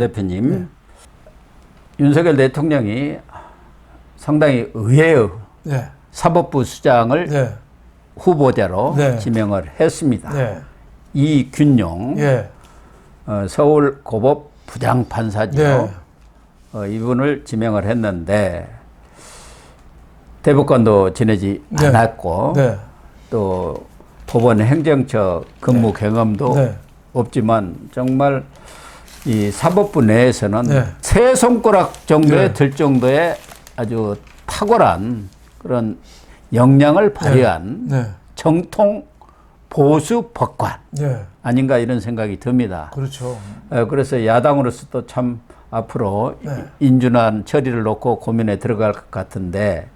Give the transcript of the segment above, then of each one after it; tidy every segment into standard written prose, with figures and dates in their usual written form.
대표님, 네. 윤석열 대통령이 상당히 의외의 네. 사법부 수장을 네. 후보자로 네. 지명을 했습니다. 네. 이균용 예. 서울고법 부장판사죠. 네. 이분을 지명을 했는데 대법관도 지내지 네. 않았고 네. 또 법원 행정처 근무 경험도 네. 없지만 정말 이 사법부 내에서는 네. 세 손가락 정도에 네. 들 정도의 아주 탁월한 그런 역량을 발휘한 네. 정통 보수 법관 네. 아닌가 이런 생각이 듭니다. 그렇죠. 그래서 야당으로서도 참 앞으로 네. 인준한 처리를 놓고 고민에 들어갈 것 같은데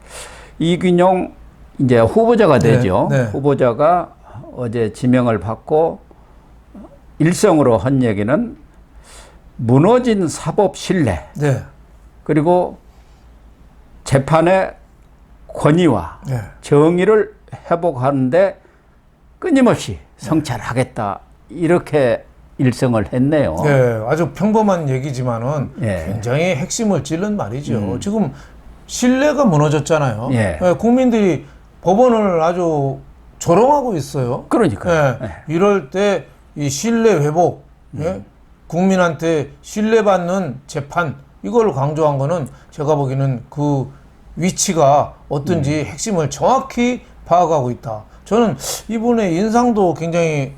이균용 이제 후보자가 되죠. 네. 후보자가 어제 지명을 받고 일성으로 한 얘기는 무너진 사법 신뢰 네. 그리고 재판의 권위와 네. 정의를 회복하는데 끊임없이 성찰하겠다 이렇게 일성을 했네요. 네. 아주 평범한 얘기지만은 예. 굉장히 핵심을 찌른 말이죠. 지금 신뢰가 무너졌잖아요. 예. 예, 국민들이 법원을 아주 조롱하고 있어요. 그러니까요. 예. 이럴 때 이 신뢰 회복, 예? 국민한테 신뢰받는 재판 이걸 강조한 거는 제가 보기에는 그 위치가 어떤지 핵심을 정확히 파악하고 있다. 저는 이분의 인상도 굉장히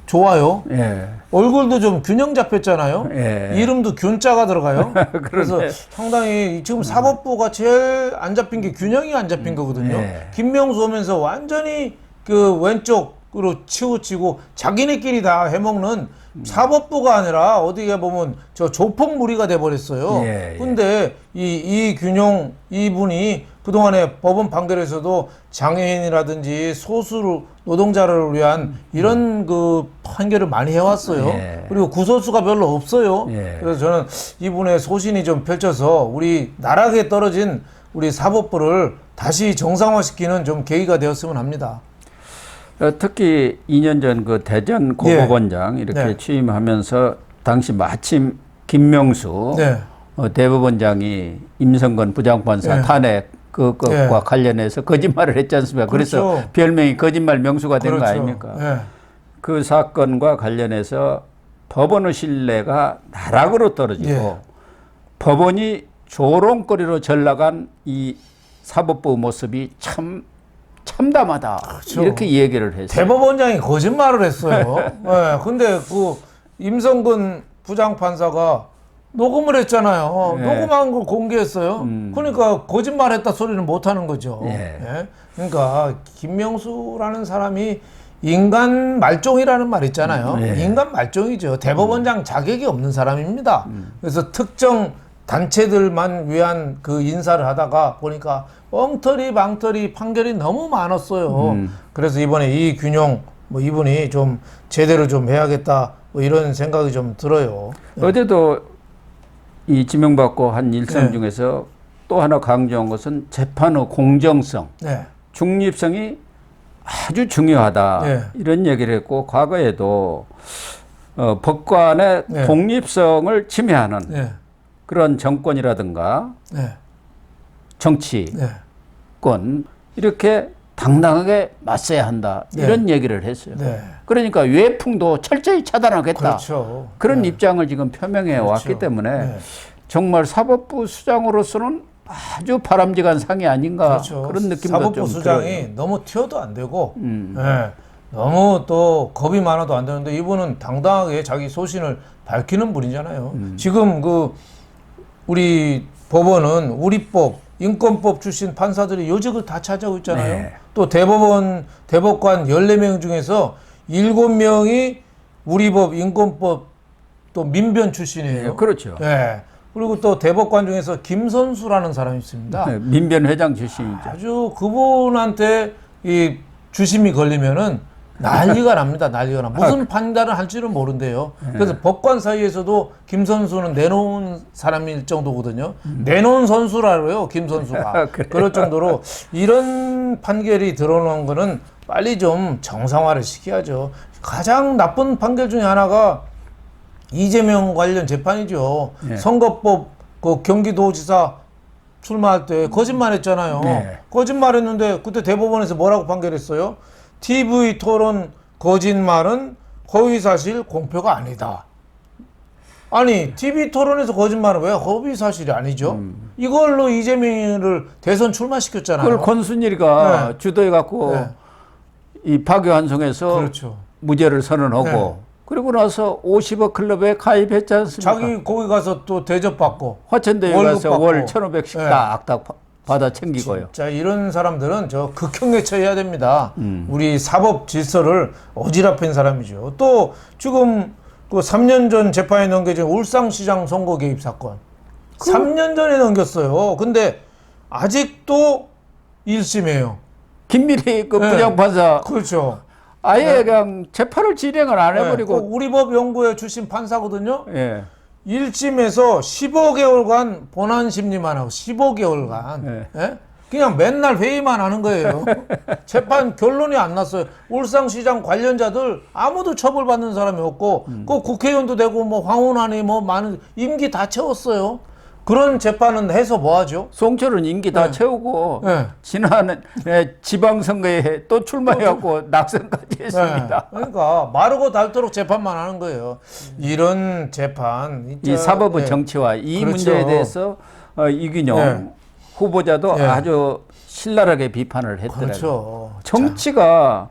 좋아요. 예. 얼굴도 좀 균형 잡혔잖아요. 예. 이름도 균자가 들어가요. 그래서 그러네. 상당히 지금 사법부가 제일 안 잡힌 게 균형이 안 잡힌 거거든요. 예. 김명수 오면서 완전히 그 왼쪽으로 치우치고 자기네끼리 다 해먹는 사법부가 아니라 어디에 보면 저 조폭무리가 돼버렸어요. 예, 예. 근데 이 균형 이분이 그동안에 법원 판결에서도 장애인이라든지 소수 노동자를 위한 이런 그 판결을 많이 해왔어요. 예. 그리고 구설수가 별로 없어요. 예. 그래서 저는 이분의 소신이 좀 펼쳐서 우리 나락에 떨어진 우리 사법부를 다시 정상화시키는 좀 계기가 되었으면 합니다. 특히 2년 전 그 대전 고법원장 이렇게 네. 취임하면서 당시 마침 김명수 네. 대법원장이 임성근 부장판사 네. 탄핵 그것과 네. 관련해서 거짓말을 했지 않습니까? 그래서 그렇죠. 별명이 거짓말 명수가 된 거 그렇죠. 아닙니까? 네. 그 사건과 관련해서 법원의 신뢰가 나락으로 떨어지고 예. 법원이 조롱거리로 전락한 이 사법부 모습이 참 참담하다. 그렇죠. 이렇게 얘기를 했어요. 대법원장이 거짓말을 했어요. 네, 근데 그 임성근 부장판사가 녹음을 했잖아요. 네. 녹음한 걸 공개했어요. 그러니까 거짓말했다 소리는 못 하는 거죠. 예. 예. 그러니까 김명수라는 사람이 인간 말종이라는 말 있잖아요. 예. 인간 말종이죠. 대법원장 자격이 없는 사람입니다. 그래서 특정 단체들만 위한 그 인사를 하다가 보니까 엉터리 방터리 판결이 너무 많았어요. 그래서 이번에 이균용 뭐 이분이 좀 제대로 좀 해야겠다 뭐 이런 생각이 좀 들어요. 어제도 이 지명받고 한 일성 네. 중에서 또 하나 강조한 것은 재판의 공정성, 네. 중립성이 아주 중요하다. 네. 이런 얘기를 했고 과거에도 법관의 네. 독립성을 침해하는 네. 그런 정권이라든가 네. 정치권 네. 이렇게 당당하게 맞서야 한다. 네. 이런 얘기를 했어요. 네. 그러니까 외풍도 철저히 차단하겠다. 그렇죠. 그런 네. 입장을 지금 표명해 그렇죠. 왔기 때문에 네. 정말 사법부 수장으로서는 아주 바람직한 상이 아닌가 그렇죠. 그런 느낌도 사법부 좀 수장이 들어요. 너무 튀어도 안 되고 예, 너무 또 겁이 많아도 안 되는데 이분은 당당하게 자기 소신을 밝히는 분이잖아요. 지금 그 우리 법원은 우리법, 인권법 출신 판사들이 요직을 다 차지하고 있잖아요. 네. 또 대법관 14명 중에서 7명이 우리법, 인권법 또 민변 출신이에요. 네, 그렇죠. 예. 그리고 또 대법관 중에서 김선수라는 사람이 있습니다. 네, 민변 회장 출신이죠. 아주 그분한테 이 주심이 걸리면은 난리가 납니다. 난리가 나. 무슨 판단을 할지는 모른대요. 그래서 법관 사이에서도 김선수는 내놓은 사람일 정도거든요. 내놓은 선수라고 해요. 김선수가. 그래요? 그럴 정도로 이런 판결이 드러난 거는 빨리 좀 정상화를 시켜야죠. 가장 나쁜 판결 중에 하나가 이재명 관련 재판이죠. 네. 선거법 그 경기도지사 출마할 때 거짓말했잖아요. 네. 거짓말했는데 그때 대법원에서 뭐라고 판결했어요? TV 토론 거짓말은 허위사실 공표가 아니다. 아니 TV 토론에서 거짓말은 왜 허위사실이 아니죠? 이걸로 이재명을 대선 출마시켰잖아요. 그걸 권순일이가 네. 주도해 갖고 네. 이 파교환송에서 그렇죠. 무죄를 선언하고 네. 그리고 나서 50억 클럽에 가입했지 않습니까? 자기 거기 가서 또 대접받고 화천대유 월급 가서 받고. 월 1,500씩 네. 딱딱 받아 챙기고요. 자, 이런 사람들은 저 극형에 처해야 됩니다. 우리 사법 질서를 어지럽힌 사람이죠. 또 지금 그 3년 전 재판에 넘겨진 울산시장 선거 개입 사건. 3년 전에 넘겼어요. 근데 아직도 1심이에요. 김미리 그 네. 부장판사 그렇죠. 아예 그냥 재판을 진행을 안 해버리고 그 우리법연구회 출신 판사거든요. 예. 1심에서 15개월간 본안 심리만 하고 15개월간 네. 예? 그냥 맨날 회의만 하는 거예요. 재판 결론이 안 났어요. 울산시장 관련자들 아무도 처벌받는 사람이 없고 그 국회의원도 되고 뭐 황운하니 뭐 많은 임기 다 채웠어요. 그런 재판은 해서 뭐 하죠? 송철은 임기 다 네. 채우고 네. 지난 지방선거에 또 출마해갖고 낙선까지 했습니다. 네. 그러니까 마르고 닳도록 재판만 하는 거예요. 이런 재판 이 사법의 예. 정치와 이 그렇죠. 문제에 대해서 이균용 네. 후보자도 네. 아주 신랄하게 비판을 했더라고요. 그렇죠. 정치가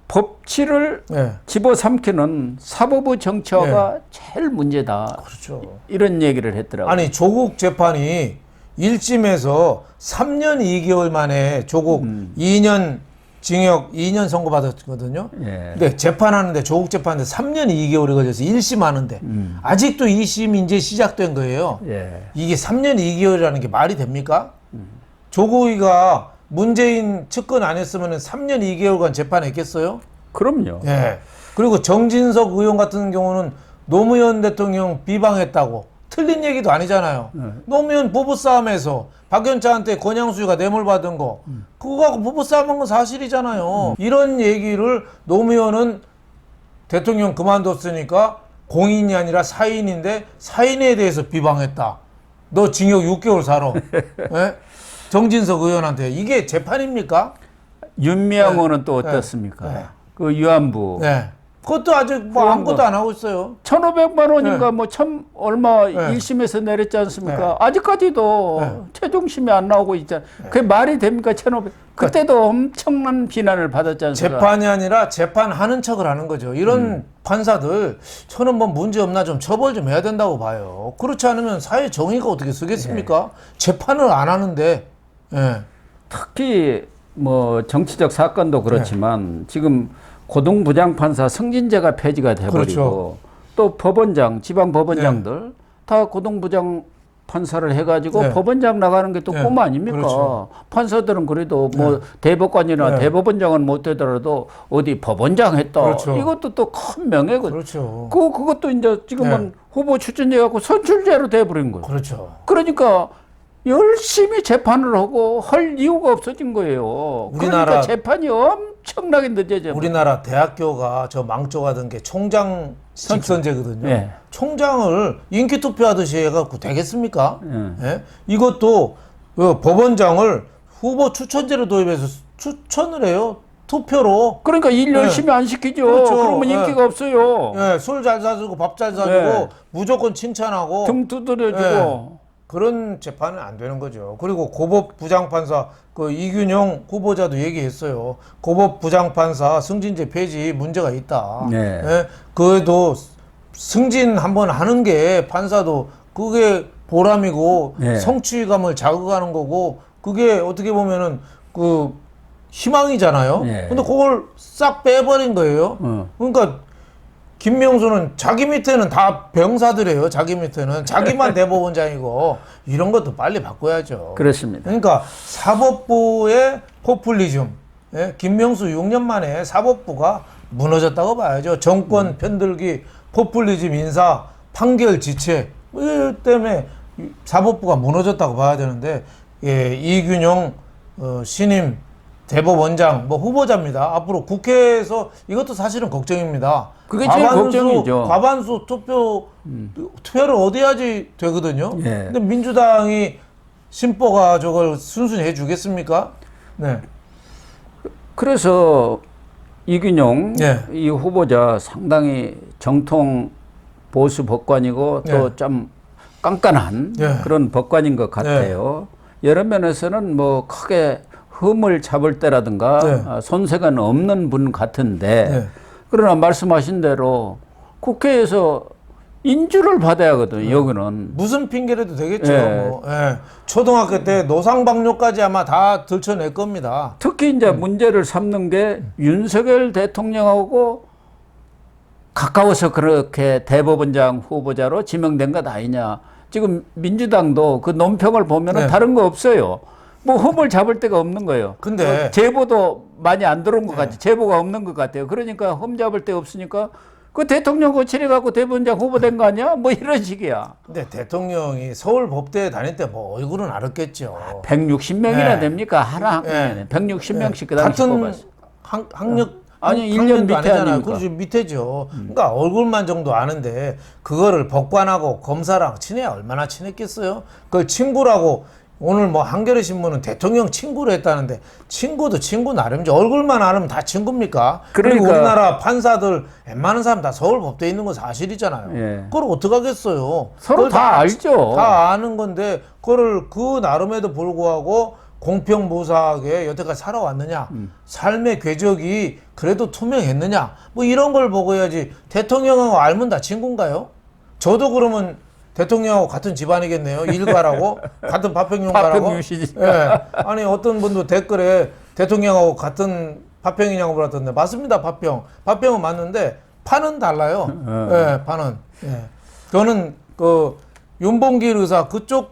법치를 예. 집어삼키는 사법의 정치화가 제일 문제다. 그렇죠. 이런 얘기를 했더라고요. 아니 조국 재판이 1심에서 3년 2개월 만에 조국 2년 징역 2년 선고받았거든요. 예. 근데 재판하는데 조국 재판인데 3년 2개월이 걸려서 1심 하는데 아직도 2심이 이제 시작된 거예요. 예. 이게 3년 2개월이라는 게 말이 됩니까? 조국이가 문재인 측근 안 했으면 3년 2개월간 재판했겠어요? 그럼요. 예. 그리고 정진석 의원 같은 경우는 노무현 대통령 비방했다고 틀린 얘기도 아니잖아요. 노무현 부부싸움에서 박연차한테 권양수가 뇌물 받은 거 그거 갖고 부부싸움한 건 사실이잖아요. 이런 얘기를 노무현은 대통령 그만뒀으니까 공인이 아니라 사인인데 사인에 대해서 비방했다. 너 징역 6개월 살아. 예? 정진석 의원한테 이게 재판입니까? 윤미향 네. 의원은 또 어떻습니까? 네. 그 유안부 네. 그것도 아직 뭐 아무것도 안 하고 있어요. 1,500만 원인가 네. 뭐 얼마 네. 1심에서 내렸지 않습니까? 네. 아직까지도 네. 최종심이 안 나오고 있잖아요. 그게 말이 됩니까? 1,500. 그때도 엄청난 비난을 받았지 않습니까? 재판이 아니라 재판하는 척을 하는 거죠. 이런 판사들 저는 뭐 문제 없나 좀 처벌 좀 해야 된다고 봐요. 그렇지 않으면 사회 정의가 어떻게 쓰겠습니까? 재판을 안 하는데 예. 특히 뭐 정치적 사건도 그렇지만 지금 고등부장판사 승진제가 폐지가 돼버리고 그렇죠. 또 법원장, 지방 법원장들 다 고등부장 판사를 해가지고 네. 법원장 나가는 게 또 네. 꿈 아닙니까? 그렇죠. 판사들은 그래도 뭐 대법관이나 네. 대법원장은 못 되더라도 어디 법원장 했다. 그렇죠. 이것도 또 큰 명예거든요. 그렇죠. 그것도 이제 지금은 후보 추천돼갖고 선출제로 돼버린 거예요. 그렇죠. 그러니까 열심히 재판을 하고 할 이유가 없어진 거예요. 우리나라- 그러니까 재판이 엄청나게 늦어져. 우리나라 대학교가 저 망쳐가던 게 총장 직선제거든요. 예. 총장을 인기 투표하듯이 해갖고 되겠습니까? 예. 예? 이것도 법원장을 후보 추천제로 도입해서 추천을 해요. 투표로. 그러니까 일 네. 열심히 안 시키죠. 그렇죠. 그러면 예. 인기가 없어요. 예, 술 잘 사주고 밥 잘 사주고 네. 무조건 칭찬하고 등 두드려주고. 그런 재판은 안 되는 거죠. 그리고 고법 부장판사 그 이균용 후보자도 얘기했어요. 고법 부장판사 승진제 폐지 문제가 있다. 네. 예? 그래도 승진 한번 하는 게 판사도 그게 보람이고 네. 성취감을 자극하는 거고 그게 어떻게 보면은 그 희망이잖아요. 네. 근데 그걸 싹 빼버린 거예요. 그러니까 김명수는 자기 밑에는 다 병사들이에요. 자기 밑에는 자기만 대법원장이고 이런 것도 빨리 바꿔야죠. 그렇습니다. 그러니까 사법부의 포퓰리즘, 예? 김명수 6년 만에 사법부가 무너졌다고 봐야죠. 정권 편들기, 포퓰리즘 인사, 판결 지체 이 때문에 사법부가 무너졌다고 봐야 되는데 예, 이균용 신임 대법원장 뭐 후보자입니다. 앞으로 국회에서 이것도 사실은 걱정입니다. 그게 제일 걱정이죠. 과반수 투표를 어디 해야지 되거든요. 예. 근데 민주당이 심보가 저걸 순순히 해주겠습니까? 네. 그래서 이균용 예. 이 후보자 상당히 정통 보수 법관이고 예. 또 좀 깐깐한 예. 그런 법관인 것 같아요. 여러 면에서는 뭐 크게 흠을 잡을 때라든가 네. 손색은 없는 분 같은데 네. 그러나 말씀하신 대로 국회에서 인주를 받아야 하거든요. 여기는. 무슨 핑계라도 되겠죠. 예. 뭐. 예. 초등학교 때 노상방뇨까지 아마 다 들춰낼 겁니다. 특히 이제 문제를 삼는 게 윤석열 대통령하고 가까워서 그렇게 대법원장 후보자로 지명된 것 아니냐. 지금 민주당도 그 논평을 보면은 네. 다른 거 없어요. 뭐 흠을 잡을 데가 없는 거예요. 근데 제보도 많이 안 들어온 것 같아요. 제보가 없는 것 같아요. 그러니까 흠 잡을 데 없으니까 그 대통령 거칠해 갖고 대법원장 후보된 거 아니야? 뭐 이런 식이야. 근데 대통령이 서울 법대에 다닐 때 뭐 얼굴은 알았겠죠. 160명이나 네. 됩니까? 하나 학년에 160명씩 그 당시 같은 뽑았어. 학력 아니, 학년도 1년 밑에 아니잖아요. 아닙니까? 그렇죠. 밑에죠. 그러니까 얼굴만 정도 아는데 그거를 법관하고 검사랑 친해야 얼마나 친했겠어요. 그걸 친구라고 오늘 뭐 한겨레 신문은 대통령 친구를 했다는데 친구도 친구 나름이죠. 얼굴만 아면 다 친구입니까? 그리고 그러니까. 우리나라 판사들 웬만한 사람 다 서울 법대에 있는 건 사실이잖아요. 예. 그걸 어떡하겠어요. 서로 그걸 다 알죠. 다 아는 건데 그거를 그 나름에도 불구하고 공평무사하게 여태까지 살아왔느냐, 삶의 궤적이 그래도 투명했느냐, 뭐 이런 걸 보고 해야지. 대통령하고 알면 다 친구인가요? 저도 그러면 대통령하고 같은 집안이겠네요. 일가라고 같은 파평윤가라고. 파평윤씨니까. 예. 아니 어떤 분도 댓글에 대통령하고 같은 파평이냐고 물었던데 맞습니다. 파평은 맞는데 판은 달라요. 예, 판은. 예. 저는 그 윤봉길 의사 그쪽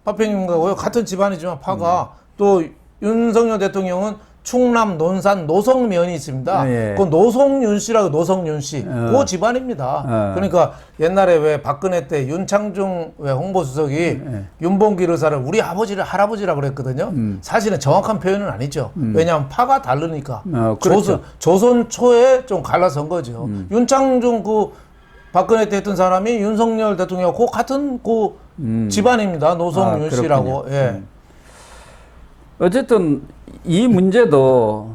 파평윤가고요. 같은 집안이지만 파가 또 윤석열 대통령은 충남 논산 노성면이 있습니다. 예. 그 노성윤 씨라고 노성윤 씨, 그 집안입니다. 그러니까 옛날에 왜 박근혜 때 윤창중 왜 홍보수석이 윤봉길 의사를 우리 아버지를 할아버지라고 그랬거든요. 사실은 정확한 표현은 아니죠. 왜냐하면 파가 다르니까. 그렇죠. 조선 초에 좀 갈라선 거죠. 윤창중 그 박근혜 때 했던 사람이 윤석열 대통령하고 같은 그 집안입니다. 노성윤 씨라고. 예. 어쨌든 이 문제도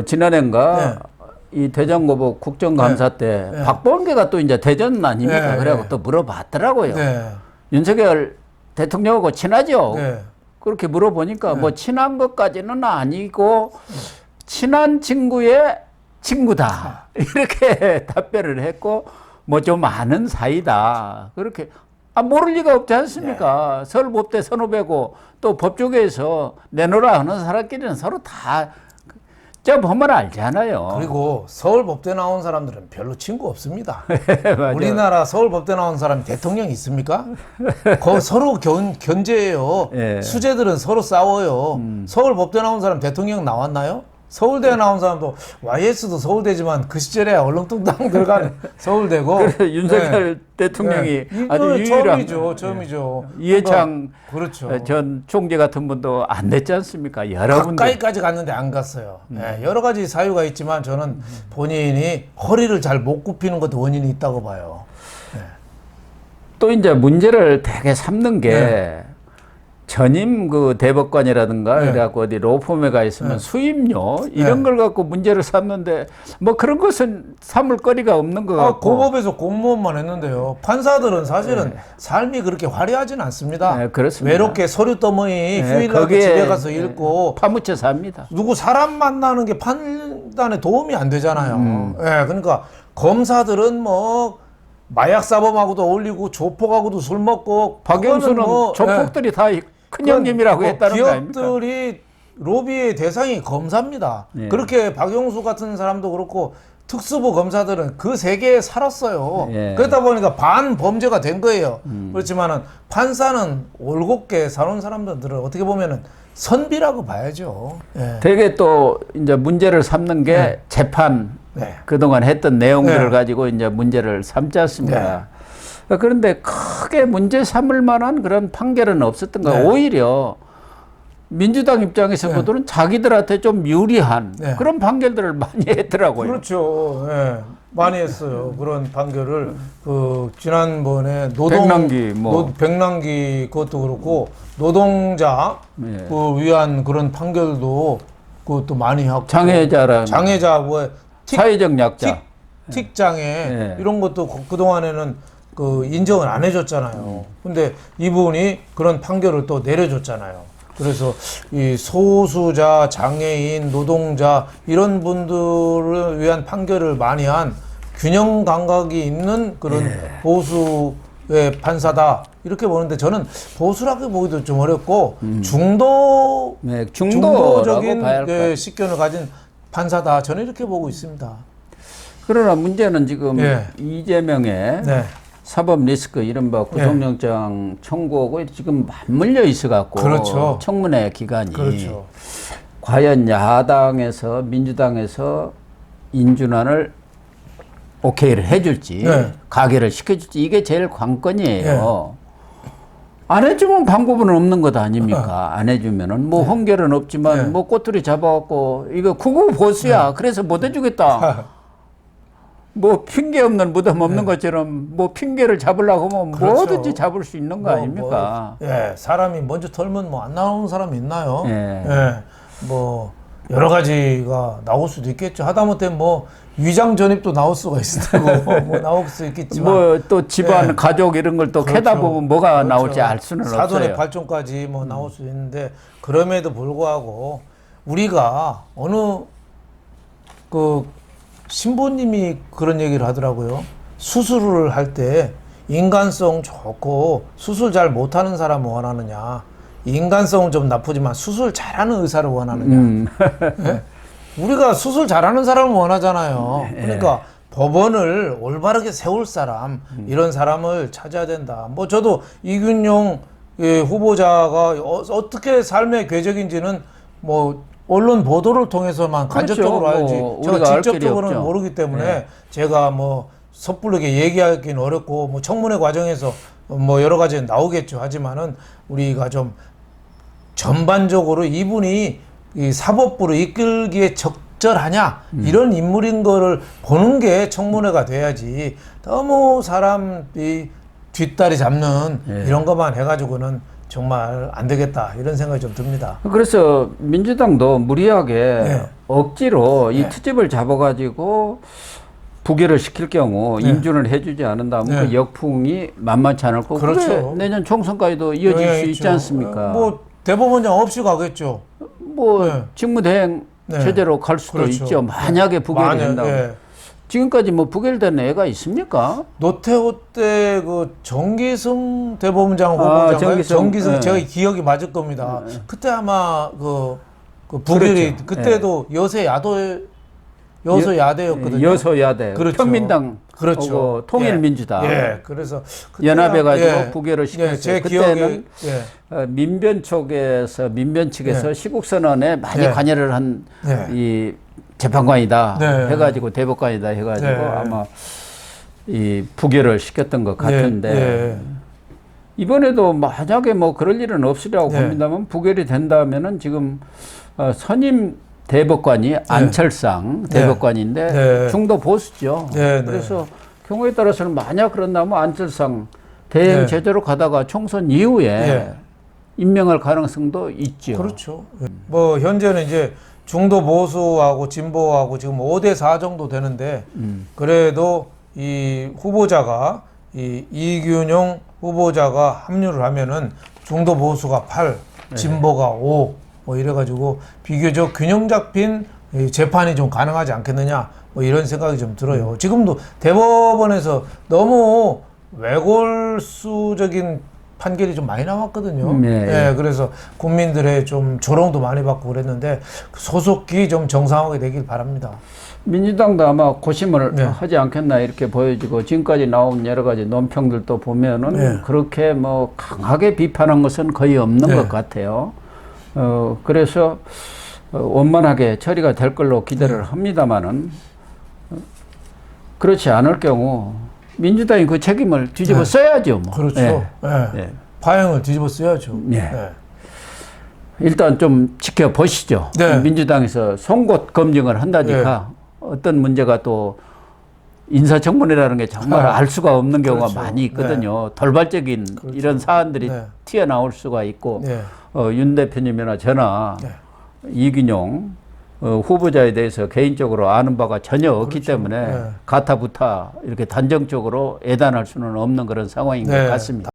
지난해인가 이 대전고법 국정감사 때 박범계가 또 이제 대전 아닙니까? 그래갖고 또 물어봤더라고요. 윤석열 대통령하고 친하죠? 그렇게 물어보니까 뭐 친한 것까지는 아니고 친한 친구의 친구다. 이렇게 답변을 했고 뭐 좀 아는 사이다. 그렇게 모를 리가 없지 않습니까? 서울법대 선후배고 또 법조계에서 내놓으라 하는 사람끼리는 서로 다 보면 알잖아요. 그리고 서울법대 나온 사람들은 별로 친구 없습니다. 맞아요. 우리나라 서울법대 나온 사람이 대통령 있습니까? 서로 견제해요. 예. 수재들은 서로 싸워요. 서울법대 나온 사람 대통령 나왔나요? 서울대 나온 사람도 YS도 서울대지만 그 시절에 얼렁뚱땅 들어간 서울대고. 그래서 윤석열 대통령이 아주 유일한 처음이죠. 이해창 그렇죠. 전 총재 같은 분도 안 냈지 않습니까? 여러분들 가까이까지 갔는데 안 갔어요. 여러 가지 사유가 있지만 저는 본인이 허리를 잘 못 굽히는 것도 원인이 있다고 봐요. 또 이제 문제를 되게 삼는 게 전임 그 대법관이라든가 그래갖고 어디 로펌에 가 있으면 수임료 이런 걸 갖고 문제를 삼는데 뭐 그런 것은 삼을 거리가 없는 것 같고. 고법에서 공무원만 했는데요. 판사들은 사실은 삶이 그렇게 화려하진 않습니다. 그렇습니다. 외롭게 서류 떠머니 휴일날 집에 가서 읽고 파묻혀 삽니다. 누구 사람 만나는 게 판단에 도움이 안 되잖아요. 그러니까 검사들은 뭐 마약 사범하고도 어울리고 조폭하고도 술 먹고 박영수는 조폭들이 다 큰형님이라고 했다는 거 아닙니까? 기업들이 로비의 대상이 검사입니다. 그렇게 박영수 같은 사람도 그렇고 특수부 검사들은 그 세계에 살았어요. 그러다 보니까 반범죄가 된 거예요. 그렇지만은 판사는 올곧게 살아온 사람들은 어떻게 보면은 선비라고 봐야죠. 되게 또 이제 문제를 삼는 게 재판 그동안 했던 내용들을 가지고 이제 문제를 삼지 않습니까? 그런데 크게 문제 삼을 만한 그런 판결은 없었던 거예요. 오히려 민주당 입장에서 네. 보더니 자기들한테 좀 유리한 네. 그런 판결들을 많이 했더라고요. 그렇죠. 예. 많이 했어요. 그런 판결을 그 지난번에 백남기 그것도 그렇고 노동자 네. 그 위한 그런 판결도 그것도 많이 하고 장애자 뭐 사회적 약자 틱장애 네. 이런 것도 그동안에는 그 인정을 안 해줬잖아요. 근데 이분이 그런 판결을 또 내려줬잖아요. 그래서 이 소수자, 장애인, 노동자 이런 분들을 위한 판결을 많이 한 균형 감각이 있는 그런 보수의 판사다 이렇게 보는데 저는 보수라고 보기도 좀 어렵고 중도적인 식견을 가진 판사다 저는 이렇게 보고 있습니다. 그러나 문제는 지금 이재명의 사법 리스크 이른바 구속영장 청구하고 지금 맞물려 있어갖고 그렇죠. 청문회 기간이 그렇죠. 과연 야당에서 민주당에서 인준안을 오케이를 해줄지 가결을 시켜줄지 이게 제일 관건이에요. 안 해주면 방법은 없는 것 아닙니까? 안 해주면은 뭐 헌결은 없지만 뭐 꼬투리 잡아갖고 이거 극우 보수야. 그래서 못 해주겠다. 뭐 핑계 없는 무덤 없는 것처럼 뭐 핑계를 잡으려고 하면 그렇죠. 뭐든지 잡을 수 있는 거 아닙니까? 사람이 먼저 털면 뭐 안 나오는 사람이 있나요? 뭐 여러 가지가 나올 수도 있겠죠. 하다못해 뭐 위장 전입도 나올 수가 있다고 뭐 나올 수 있겠지만 뭐 또 집안 가족 이런 걸 또 캐다 보면 뭐가 나올지 알 수는 없어요. 사돈의 발전까지 뭐 나올 수 있는데 그럼에도 불구하고 우리가 어느 그 신부님이 그런 얘기를 하더라고요. 수술을 할 때 인간성 좋고 수술 잘 못하는 사람을 원하느냐, 인간성은 좀 나쁘지만 수술 잘하는 의사를 원하느냐. 우리가 수술 잘하는 사람을 원하잖아요. 그러니까 법원을 올바르게 세울 사람, 이런 사람을 찾아야 된다. 뭐 저도 이균용 후보자가 어떻게 삶의 궤적인지는 뭐 언론 보도를 통해서만 간접적으로 그렇죠. 알지. 뭐 제가 직접적으로는 모르기 때문에 제가 뭐 섣불르게 얘기하기는 어렵고 뭐 청문회 과정에서 뭐 여러 가지 나오겠죠. 하지만은 우리가 좀 전반적으로 이분이 이 사법부를 이끌기에 적절하냐 이런 인물인 거를 보는 게 청문회가 돼야지 너무 사람이 뒷다리 잡는 이런 것만 해가지고는 정말 안 되겠다 이런 생각이 좀 듭니다. 그래서 민주당도 무리하게 억지로 이 트집을 잡아가지고 부결을 시킬 경우 인준을 해주지 않는다면 그 역풍이 만만치 않을 거고 그렇죠. 내년 총선까지도 이어질 수 있지 않습니까? 뭐 대법원장 없이 가겠죠. 뭐 직무대행 제대로 갈 수도 있죠. 만약에 부결이 된다면. 지금까지 뭐 부결된 애가 있습니까? 노태우 때 그 정기승 대법원장 후보자가 정기승 제가 기억이 맞을 겁니다. 그때 아마 그 부결이 그렇죠. 그때도 여소야대였거든요. 여소야대. 그렇죠. 편민당. 그렇죠. 통일민주당. 그래서 연합해가지고 부결을 시켰어요. 제 그때는 민변 측에서 시국선언에 많이 관여를 한 이 재판관이다 해가지고 대법관이다 해가지고 아마 이 부결을 시켰던 것 같은데 이번에도 만약에 뭐 그럴 일은 없으리라고 봅니다만 부결이 된다면은 지금 선임 대법관이 안철상 대법관인데 중도 보수죠. 그래서 경우에 따라서는 만약 그런다면 안철상 대행 제대로 가다가 총선 이후에 임명할 가능성도 있죠. 그렇죠. 뭐 현재는 이제 중도 보수하고 진보하고 지금 5대4 정도 되는데 그래도 이 후보자가 이균용 후보자가 합류를 하면은 중도 보수가 8, 진보가 5 뭐 이래가지고 비교적 균형 잡힌 재판이 좀 가능하지 않겠느냐 뭐 이런 생각이 좀 들어요. 지금도 대법원에서 너무 외골수적인 판결이 좀 많이 나왔거든요. 그래서 국민들의 좀 조롱도 많이 받고 그랬는데 소속기 좀 정상화가 되길 바랍니다. 민주당도 아마 고심을 하지 않겠나 이렇게 보여지고 지금까지 나온 여러 가지 논평들도 보면은 그렇게 뭐 강하게 비판한 것은 거의 없는 것 같아요. 그래서 원만하게 처리가 될 걸로 기대를 합니다만은 그렇지 않을 경우 민주당이 그 책임을 뒤집어 써야죠. 뭐. 그렇죠. 파행을 뒤집어 써야죠. 일단 좀 지켜보시죠. 네. 민주당에서 송곳 검증을 한다니까 어떤 문제가 또 인사청문회라는 게 정말 알 수가 없는 경우가 그렇죠. 많이 있거든요. 돌발적인 이런 사안들이 튀어나올 수가 있고 윤 대표님이나 저나 이균용 후보자에 대해서 개인적으로 아는 바가 전혀 없기 때문에 가타부타 이렇게 단정적으로 예단할 수는 없는 그런 상황인 것 같습니다.